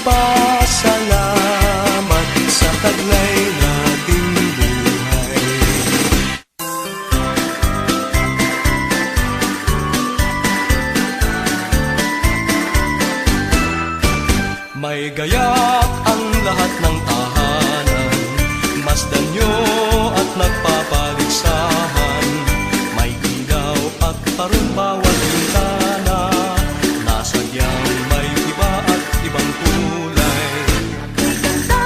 magpasalamat sa taglay nating buhay. May gayak ang lahat ng tahanan, masdan nyo at nagpapaligsahan. May ilaw at parang bawat bintana, nasadyang may iba at ibang kulay. May ganda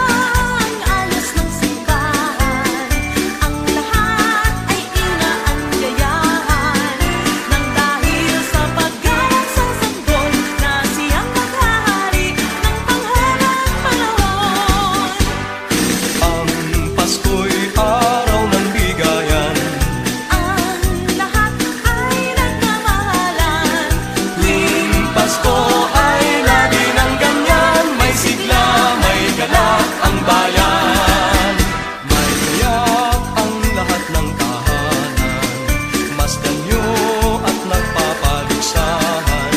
ang ayos ng simbahan, ang lahat ay inaanyayahan, nang dahil sa paggawa sa sanggol na siyang maghahari ng panghabang panahon. Ang Pasko'y araw ng bigayan, Ang lahat ay nagmamahalan. tuwing Pasko ay lagi ng ganyan, may sigla, may galak ang bayan. May gayak ang lahat ng tahanan, masdan nyo at nagpapaligsahan.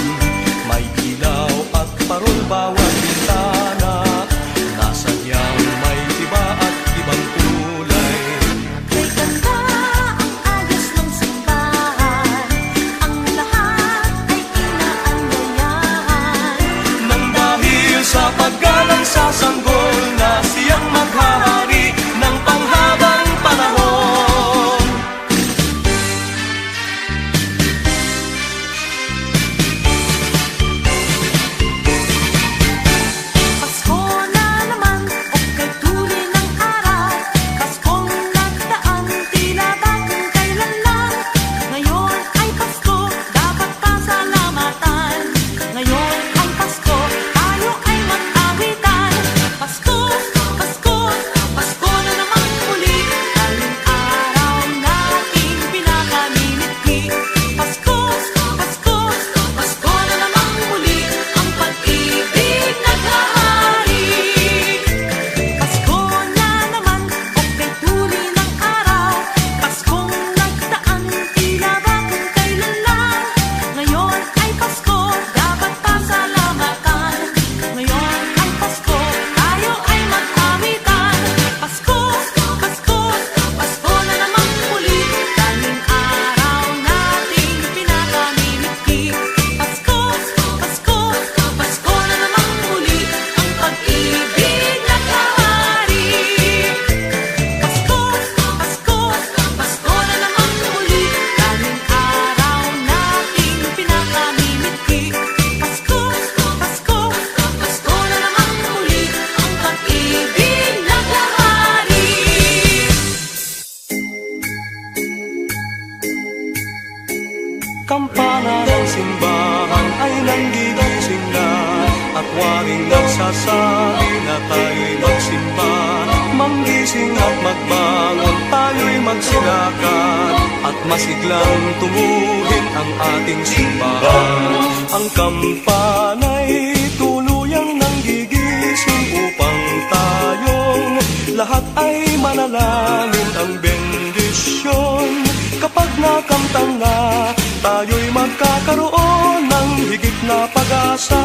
May ilaw at parol bawat bintana, nasadyang may iba at ibang kulay. May ganda ang ayos ng simbahan, ang lahat ay inaanyayahan. Nang dahil sa paggalang sa sanggol na siyang maghahari ng panghabang panahon. Pasko na naman, okay tuloy ng araw. Paskong nagdaan, tila bagong kailan lang. Ngayon ay Pasko, dapat pasalamatan. Ngayon ay Pasko, tayo ay mag-awitan. Pasko, Pasko, Pasko na naman muli. Daling araw nating pinakamimiti. Pasko, Pasko, Pasko na naman muli. Ang pag-ibig naghahari. Pasko na naman, okay tuloy ng araw. Paskong nagdaan, tila bagong kailan lang. Ngayon ay Pasko, dapat pasalamatan. Ngayon ay Pasko, tayo ay mag-awitan. Pasko, Pasko, Pasko na naman muli. Daling araw nating pinakamimiti. Pasko, Pasko, Pasko na naman muli. Ang pag-ibig naghahari. Pasko, Pasko, Pasko na naman muli. Daling araw nating pinakamimiti. Pasko, Pasko, Pasko na naman muli. Ang pag-ibig naghahari. Kampana ng simbahan ay nanggigising na, at waring nagsasabi na tayo'y magsimba. Manggising at magbangon, tayo'y magsilakan, at masiglang tumuhin ang ating simbahan. Ang kampana'y tuluyang nanggigising upang tayong lahat ay manalangin ang bendisyon. Kapag nakamtan na, tayo'y magkakaroon ng higit na pag-asa.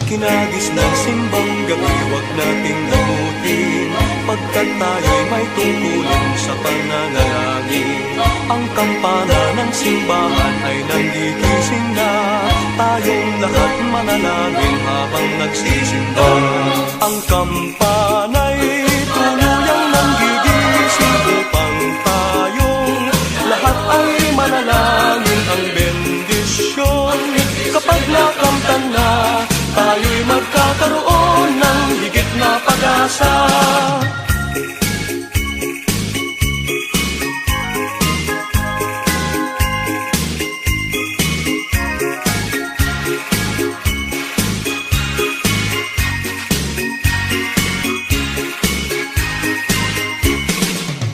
Kinagis ng simbang gabi, huwag nating limutin, pagkat tayo'y may tungkulin sa pananalangin. Ang kampana ng simbahan ay nanggigising na, tayong lahat manalangin habang nagsisimba. Ang kampana'y tuluyang nanggigising upang tayong lahat ay manalangin ang bendisyon. Kapag nakamtan na, tayo'y magkakaroon ng higit na pag-asa.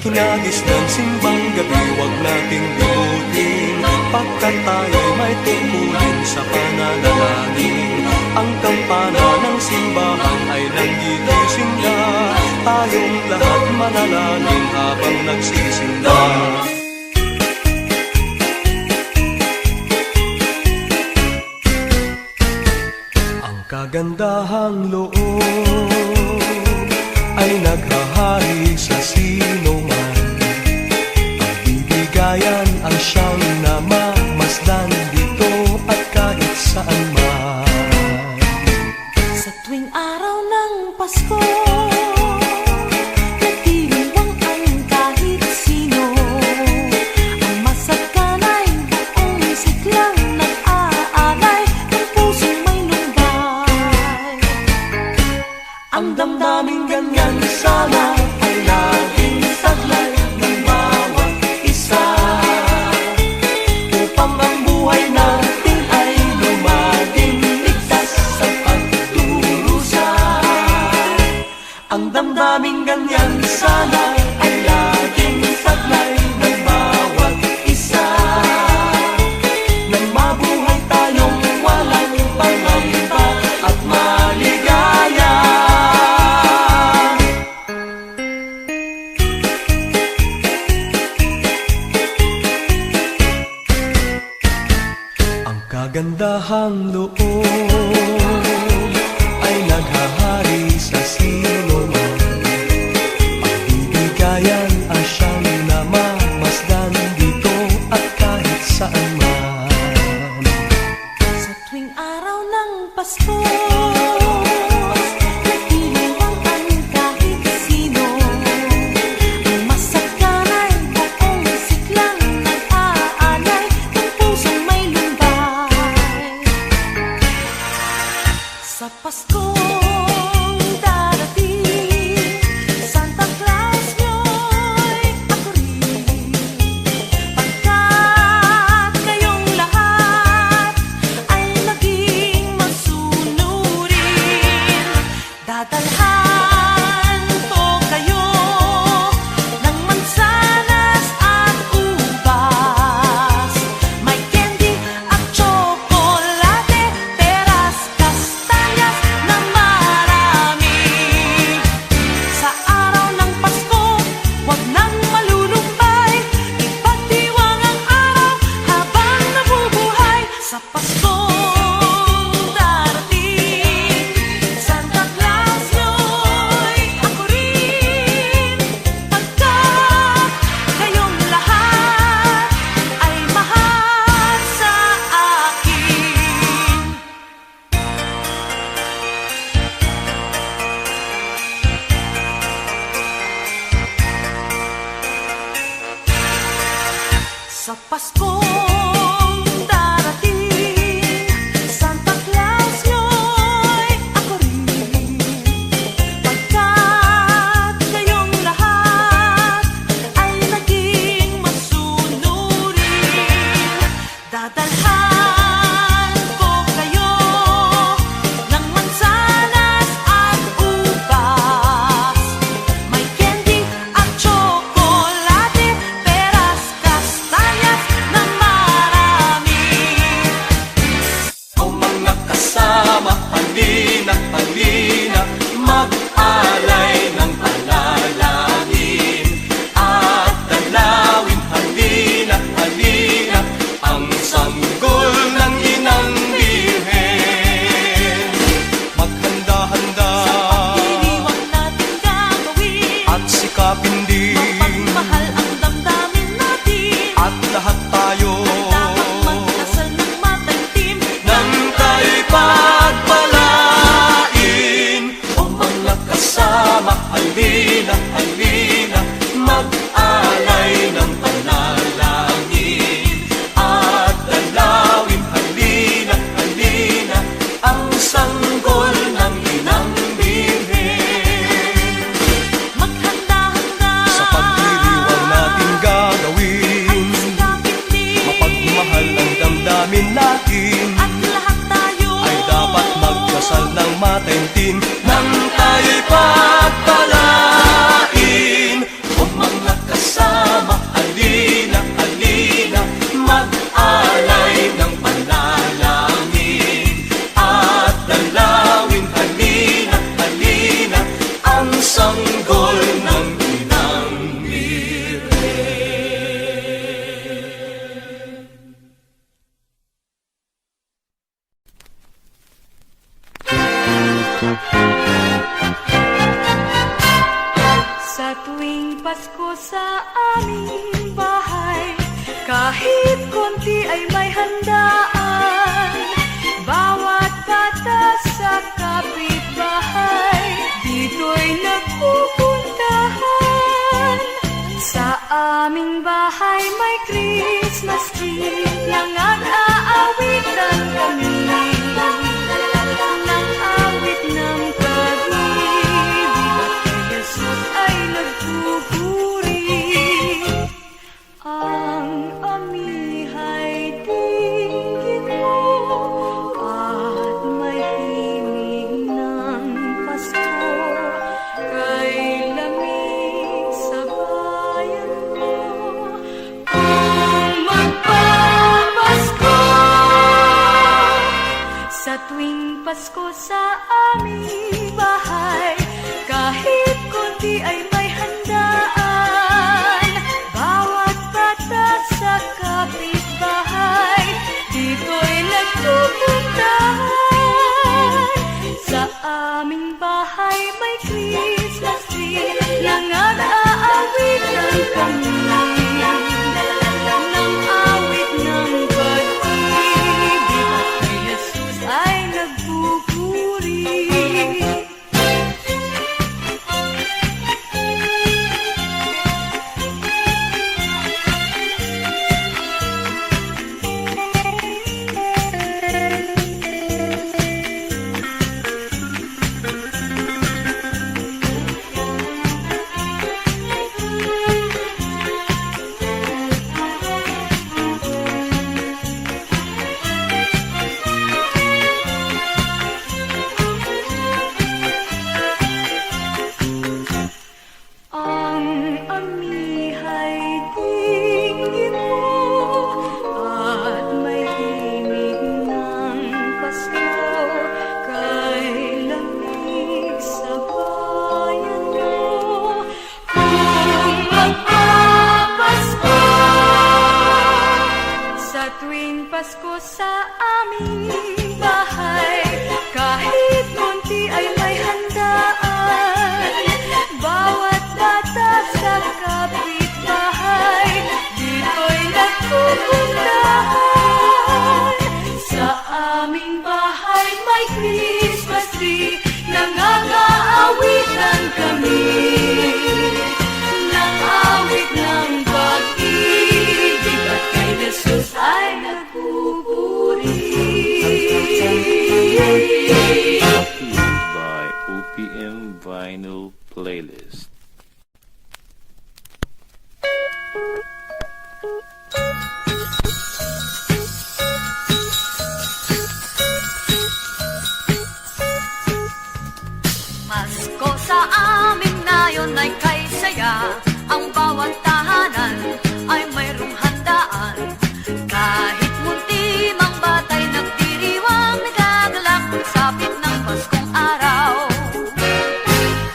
Kinagis ng simbang gabi, huwag nating limutin, pagkat tayo'y may tungkulin sa pananalangin. Ang kampana ng simbahan ay nanggigising na, tayong lahat manalangin habang nagsisimba. Ang kagandahang loob ay naghahari sa sino man. Ang bibigayan ang siyang namamasdan dito at kahit saan man. Sa tuwing araw ng Pasko, nagdiriwang ang kahit sino. Ang masaganay buong siglang nag-aalay ng pusong may lumbay. Ang damdaming ganyan sana ay laging saglay ng bawat isa, upang ang buhay natin ay lumaging ligtas sa pagdurusa. Ang damdaming ganyan sana ay laging saglay ng bawat isa, nang mabuhay tayong walang pangamba at maligaya. Ang kagandahang loob ay naghahari sa sino man. Ang bibigayan ang siyang namamasdan dito at kahit saan man. Sa tuwing araw ng Pasko, nagdiriwang ang kahit sino. Ang masaganay buong siglang nag-aalay ng pusong may lumbay. Sa Paskong darating, Santa Claus nyo'y ako rin. Pagkat kayong lahat ay naging masunurin, dadalhan ko kayo ng mansanas at ubas. May candy at tsokolate, peras, kastanyas na marami. Sa araw ng Pasko, huwag nang malulumbay, ipagdiwang ang araw habang nabubuhay. Sa Paskong darating, Santa Claus nyo'y ako rin. Pagkat kayong lahat ay mahal sa akin. Sa Paskong darating, Santa Claus nyo'y ako rin. Pagkat kayong lahat ay naging masunurin, dadalhan ko kayo ng mansanas at ubas. May candy at tsokolate, peras, kastanyas na marami. O mga kasama, halina, halina, mag-alay ng panalangin at dalawin, halina, halina, ang sanggol ng inang Birhen. Maghanda-handa Pagdiriwang natin gagawin, at sikapin din, mapagmahal ang damdamin natin. at lahat tayo Dapat magdasal ng mataimtim, nang tayo'y pagpalain. O mga kasama, halina, halina, mag-alay ng panalangin at dalawin, halina, halina, ang sanggol ng inang Birhen. maghanda-handa. Sa pagdiriwang natin gagawin, Sikapin din, mapagmahal ang damdamin natin, at lahat tayo ay dapat magdasal ng mataimtim nang tayo'y pagpalain. O mga kasama, halina, halina, mag-alay ng panalangin at dalawin, halina, halina, ang sanggol ng inang Birhen. Sa tuwing Pasko sa aming bahay, kahit konti ay may handaan. Bawat bata sa kapitbahay, dito'y nagpupuntahan. Sa aming bahay may Christmas tree, nang aawitan kami ng awit ng pag-ibig, at kay Jesus ay nagpupuri. Ang amihay tingin mo, at may himig ng Pasko, kay lamig sa bayan mo. Kung magpapasko, sa tuwing Pasko sa aming bahay, kahit konti ay may handaan. Bawat bata sa kapitbahay, dito'y nagpupuntahan. Sa aming bahay may Christmas tree, nang aawitan kami ng awit ng pag-ibig, at kay Jesus ay nagpupuri. Ang amihay tingin mo, at may himig ng Pasko, kay lamig sa bayan mo. Kung magpapasko, sa tuwing Pasko sa aming bahay, kahit konti ay may handaan. Bawat bata sa kapitbahay, dito'y nagpupuntahan. Sa aming bahay may Christmas tree, nangangaawitan kami ng awit ng pag-ibig, at kay Jesus ay nagpupuri. By OPM Vinyl Playlist. Pasko sa amin ngayon ay kay saya, ang bawat tahanan ay mayroong handaan. Kahit munti mang batay nagdiriwang, nagagalak sapit ng Paskong araw.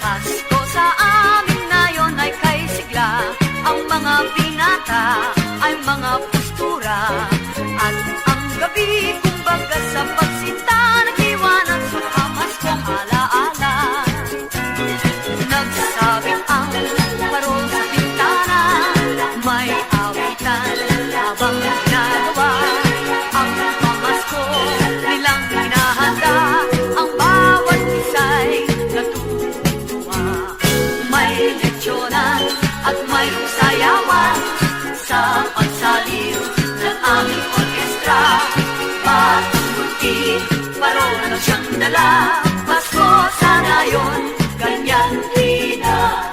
Pasko sa amin ngayon ay kay sigla, ang mga binata ay mga postura, at ang gabi kumbaga sa pagsinta nag-iwanan sa pamaskong alaala. Nagsabing ang parol sa bintana, may awitan habang ginagawa ang pamasko nilang hinahanda. Ang bawat isa'y natutuwa, may leksyonan at mayroong sayawan sa pagsaliw ng aming orkestra. Batang multi, parol na siyang dala, Pasko sa ngayon, ganyan din na.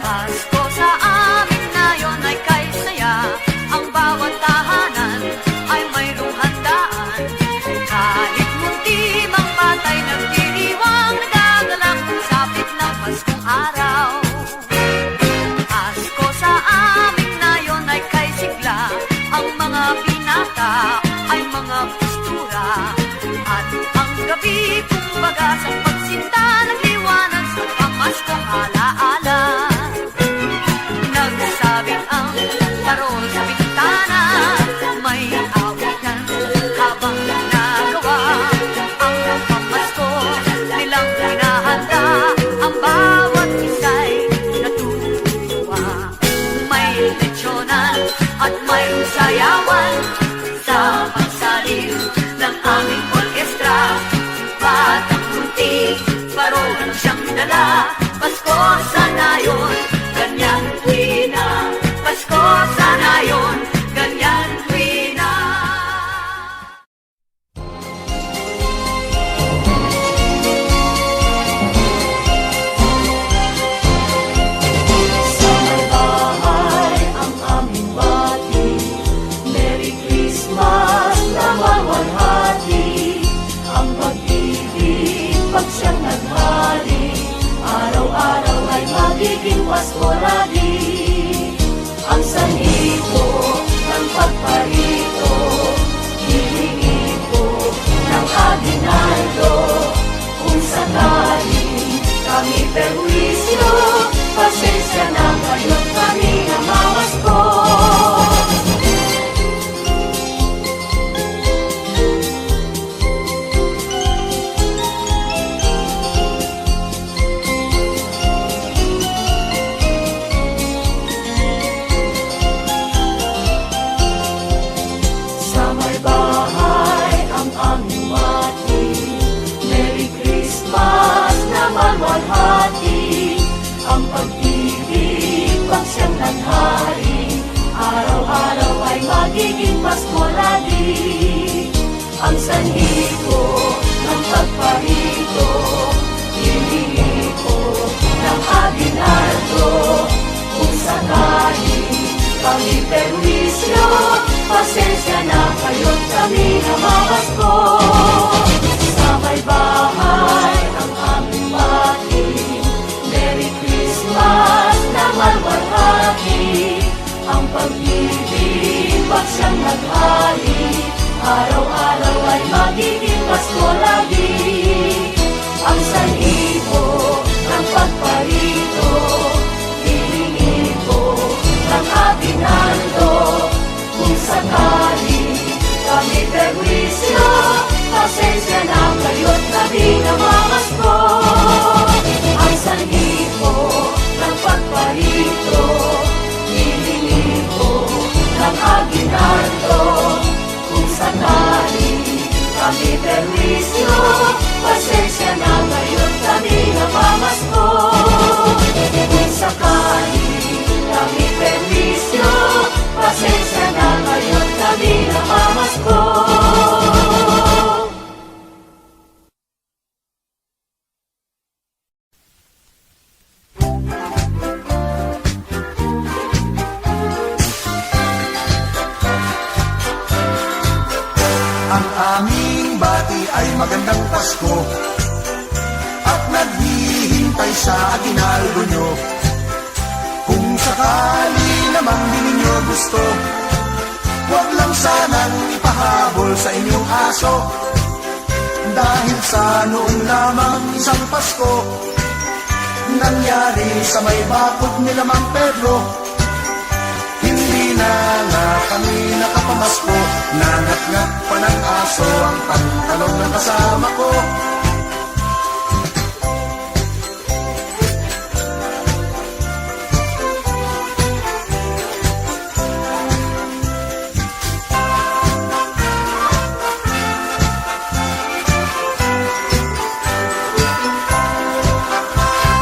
Pasko sa amin ngayon ay kay saya, ang bawat tahanan ay mayroong handaan. Kahit munti mang batay siyang dala. Pasko sana yun, ganyan tuwina. Pasko sana yun, ganyan tuwina. Sa may bahay ang aming bati, Merry Christmas na mawalhati. Ang pag-ibig pag siyang naghari, araw-araw ay magiging Pasko lagi. Ang sanito ng pagparito, hihingi ko ng aginaldo. Kung sakali kami perwisyo, pasensya na kayo't kami namamas ko. Sa may bahay ang aming bati, Merry Christmas na malwalhati. Ang pag-ibig pag siyang naghari, araw-araw ay magiging Pasko lagi. Ang sanhi ko ng pagparito, hihingi ko ng aginaldo. Kung sakali kami perwisyo, pasensya na kayo't kami namamas ko. Sa may bahay ang aming bati, Merry Christmas na malwalhati. Ang pag-ibig pag siyang naghari, araw-araw ay magiging Pasko lagi. Ang sanhi ko ng pagparito, hihingi ko ng aginaldo. Kung sakali kami perwisyo, pasensya na kayo't kami namamas ko. Ang sanhi ko ng pagparito, hihingi ko ng aginaldo. Kung sakali kami perwisyo, pasensya na kayo't kami namamas ko. Kung sakali kami perwisyo, pasensya na kayo't kami namamas ko. Ang aming bati ay magandang Pasko at naghihintay sa aginaldo nyo. Kung sakali namang di ninyo gusto, huwag lang sanang ipahabol sa inyong aso. Dahil sa noon lamang isang Pasko, nangyari sa may bakod ni Mang Pedro. Hindi na nga kami nakapamasko, nangat-ngat pa ng aso ang pantalon ng kasama ko.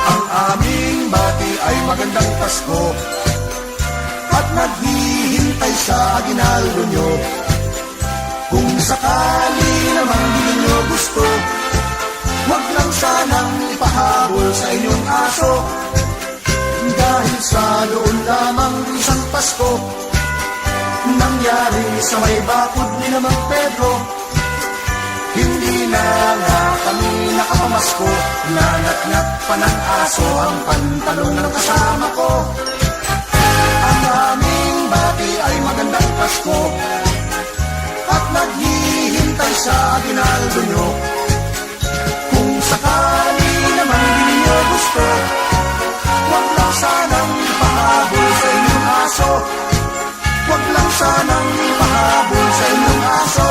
Ang aming bati ay magandang Pasko at naghihintay sa aginaldo nyo. Kung sakali namang di ninyo gusto, huwag lang sanang ipahabol sa inyong aso. Dahil sa doon lamang isang Pasko, nangyari sa may bakod ni Mang Pedro. Hindi na nga kami nakapamasko, nangat-ngat pa ng aso ang pantalon ng kasama ko. Ang aming bati ay magandang Pasko at naghihintay sa aginaldo nyo. Kung sakali naman di ninyo gusto, huwag lang sanang ipahabol sa inyong aso. Huwag lang sanang ipahabol sa inyong aso.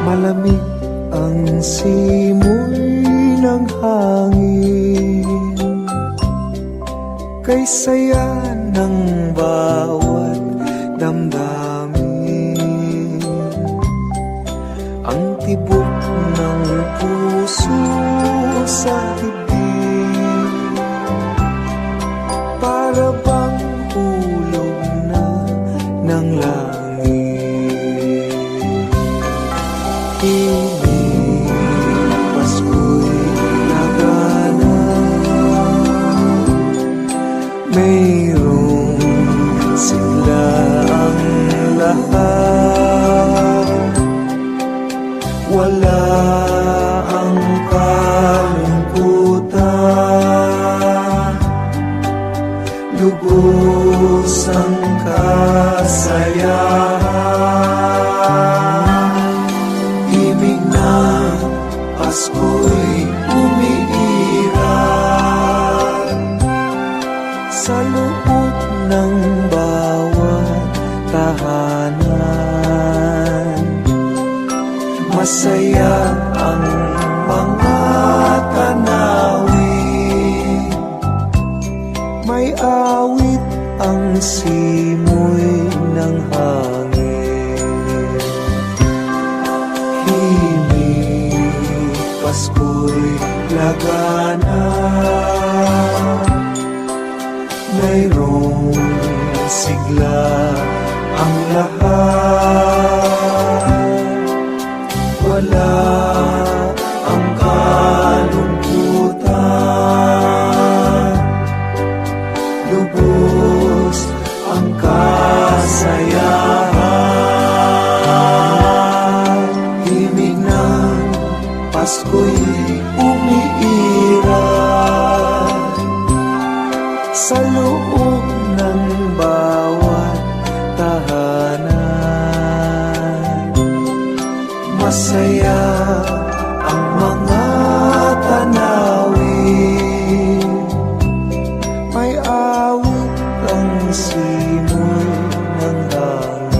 Malamig ang simoy ng hangin, kay saya ng bawat damdamin. Ang tibok ng puso sa dibdib, para bang hulog na ng langit. Piling Pasko'y nagana, mayroong sigla ang lahat. Wala ang kalungkutan, lubos ang kasayahan. Ibig ng Pasko'y umiiral sa loob ng bawat tahanan. Masaya ang mga tanawin, may awit ang simoy ng hangin. Himig Pasko'y lagana, mayroong sigla ang lahat. Wala ang kalungkutan, lubos ang kasayahan. Himig ng Pasko'y umiiral sa loob ng bawat tahanan. Masaya ang mga tanawin, may awit ang simoy ng hangin.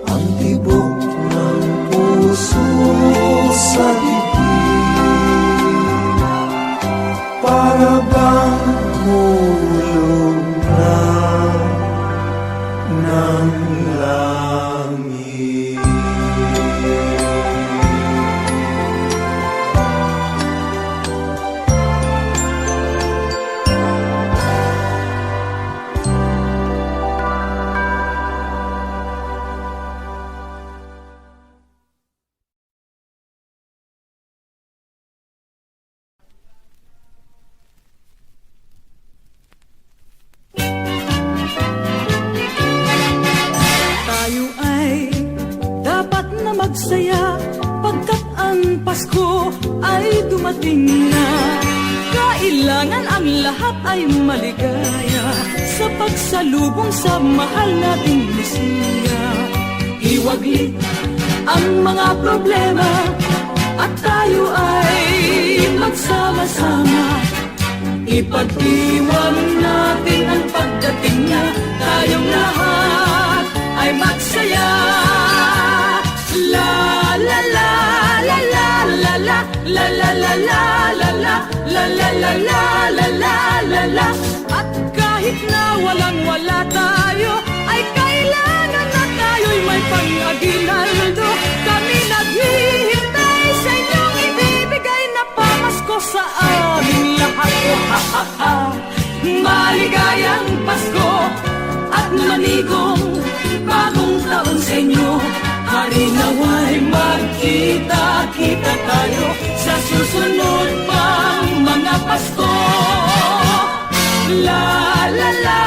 Ang tibok ng puso sa dibdib, para bang hulog na ng langit. Tayo ay dapat na magsaya, pagkat ang Pasko ay dumating na. Kailangan ang lahat ay maligaya sa pagsalubong sa mahal nating Mesiya. Iwaglit ang mga problema at tayo ay magsama-sama. Ipagdiwang natin ang pagdating niya, tayong lahat ay magsaya. La la la la la la la la la la la la la la la la la la la la. At kahit na walang-wala tayo, ay kailangan na tayo'y may pang-aginaldo. Kami naghihintay sa inyong ibibigay na pamasko sa aming lahat. Maligayang Pasko at manigong bagong taon sa inyo. Harinaway magkita-kita tayo sa susunod pang mga Pasko. La la la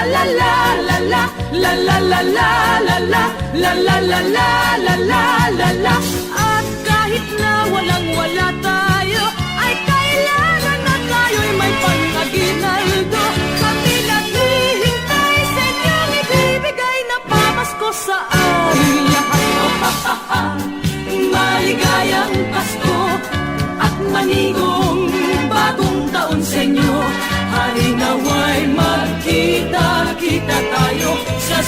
la la la la la la la la la la la la la la la la la. At kahit na walang-wala tayo, ay kailangan na tayo'y may pang-aginaldo. Kami naghihintay sa inyong ibibigay na pamasko sa aming lahat.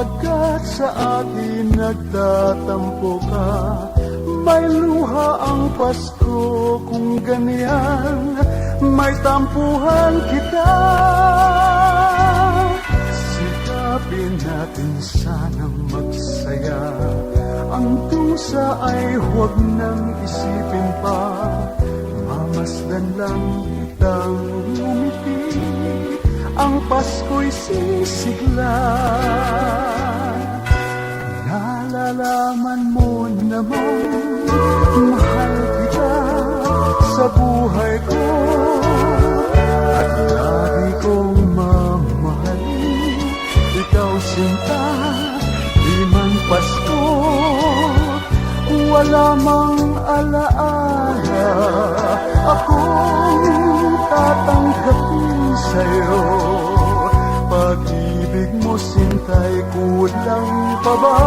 Pagkat sa atin nagtatampo ka, may luha ang Pasko kung ganyan, may tampuhan kita. Sikapin natin sanang magsaya, ang dusa ay huwag nang isipin pa, mamasdan lang kitang umiti, ang Pasko'y sisigla. Nalalaman mo naman, mahal kita sa buhay ko, at lagi kong mamahalin, ikaw sinta, di man Pasko, wala mang alaala, akong tatanggapin sa'yo. Pag-ibig mo sintay, kulang pa ba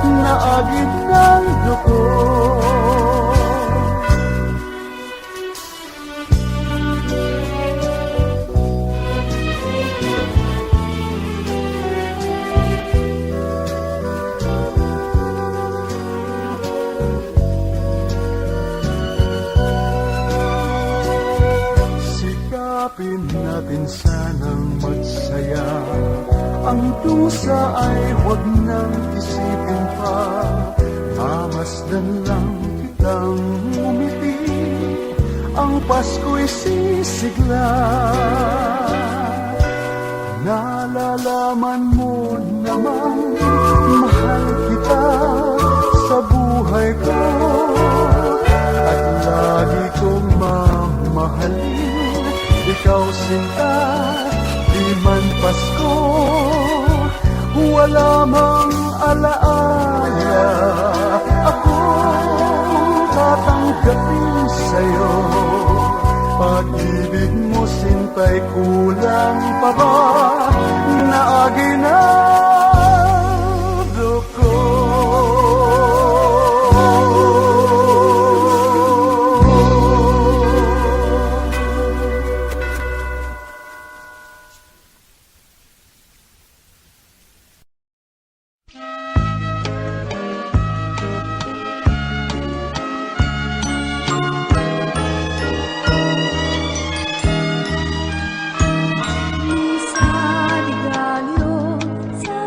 na agit ng dugo? Sikapin natin sanang magsaya, ang dusa ay huwag nang isipin pa, mamasdan lang kitang umiti, ang Pasko'y sisigla. Nalalaman mo naman, mahal kita sa buhay ko, at lagi kong mamahalin, ikaw sinta, di man Pasko, wala mang alaala, akong tatanggapin sa'yo. Pag-ibig mo sintay, kulang pa ba na aginaldo ko? Sa ligalyo, sa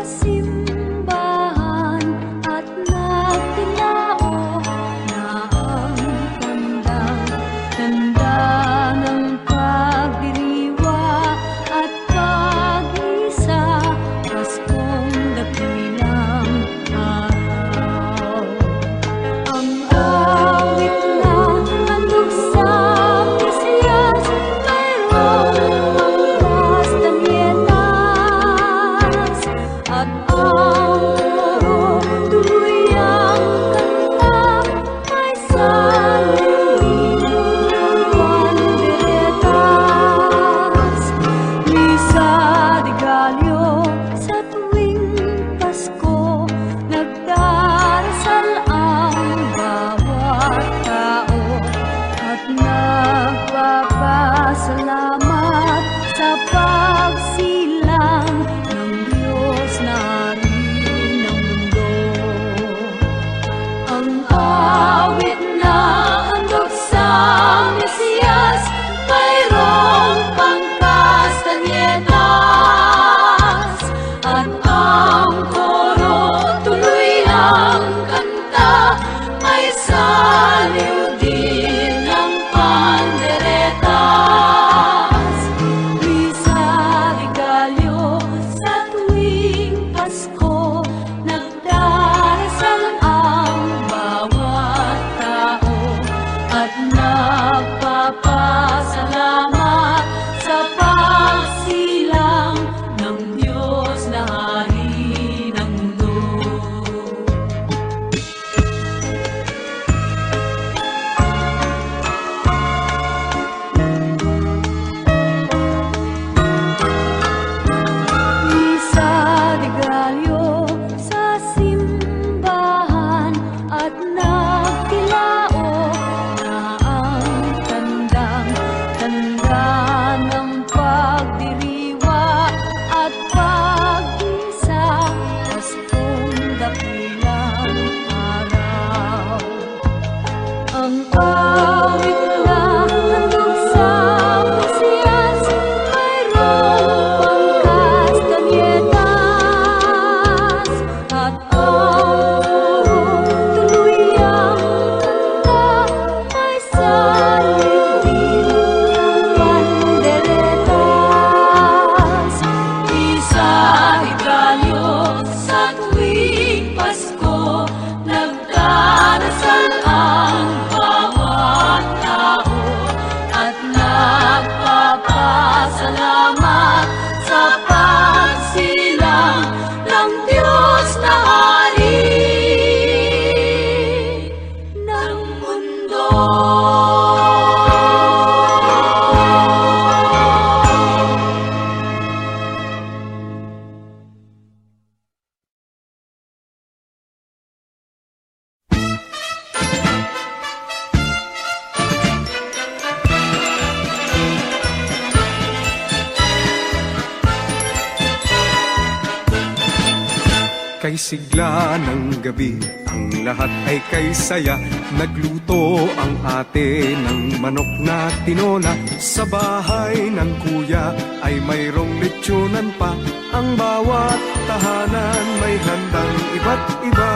Kay sigla ng gabi, ang lahat ay kay saya. Nagluto ang ate ng manok na tinola. Sa bahay ng kuya ay mayroong lechonan pa. Ang bawat tahanan may handang iba't iba.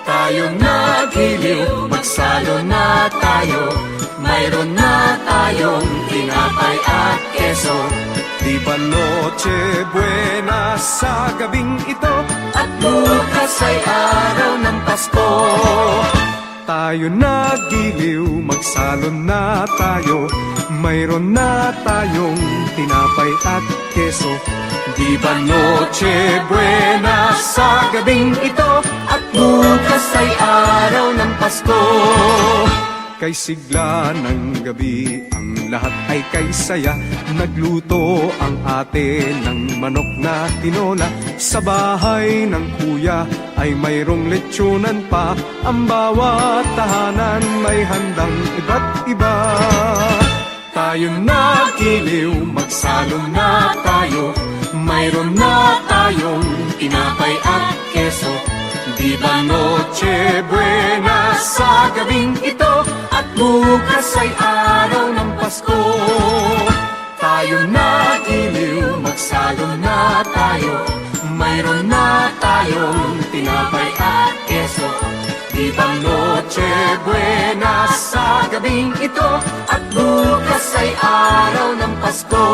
Tayong naghiliw, magsalo na tayo. Mayroon na tayong tinapay at keso. Di ba Noche Buena sa gabing ito? At bukas ay araw ng Pasko. Tayo nagiliw, magsalon na tayo. Mayroon na tayong tinapay at keso. Di ba Noche Buena sa gabing ito? At bukas ay araw ng Pasko. Kay sigla ng gabi, ang lahat ay kay saya. Nagluto ang ate ng manok na tinola. Sa bahay ng kuya ay mayroong lechonan pa. Ang bawat tahanan may handang iba't iba. Tayo nagiliw, magsalo na tayo. Mayroon na tayong tinapay at keso. Di ba Noche Buena sa gabing ito? At bukas ay araw ng Pasko. Tayo nagiliw, magsalo na tayo. Mayroon na tayong tinapay at keso. Di ba Noche Buena sa gabing ito? At bukas ay araw ng Pasko.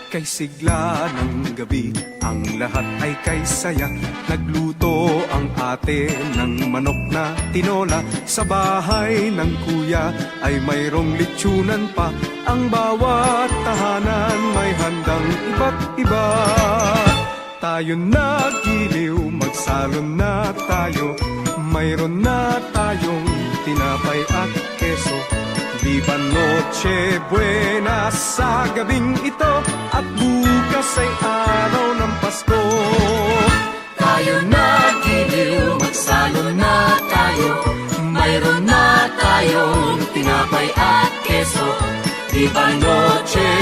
Kay sigla ng gabi, ang lahat ay kay saya. Nagluto ang ate ng manok na tinola. Sa bahay ng kuya ay mayroong lechonan pa. Ang bawat tahanan may handang iba't iba. Tayo nagiliw, magsalon na tayo. Mayroon na tayong tinapay at keso. Di ba Noche Buena sa gabing ito? At bukas ay araw ng Pasko. Tayo nagiliw, magsalo na tayo. Mayroon na tayong tinapay at keso. Di ba Noche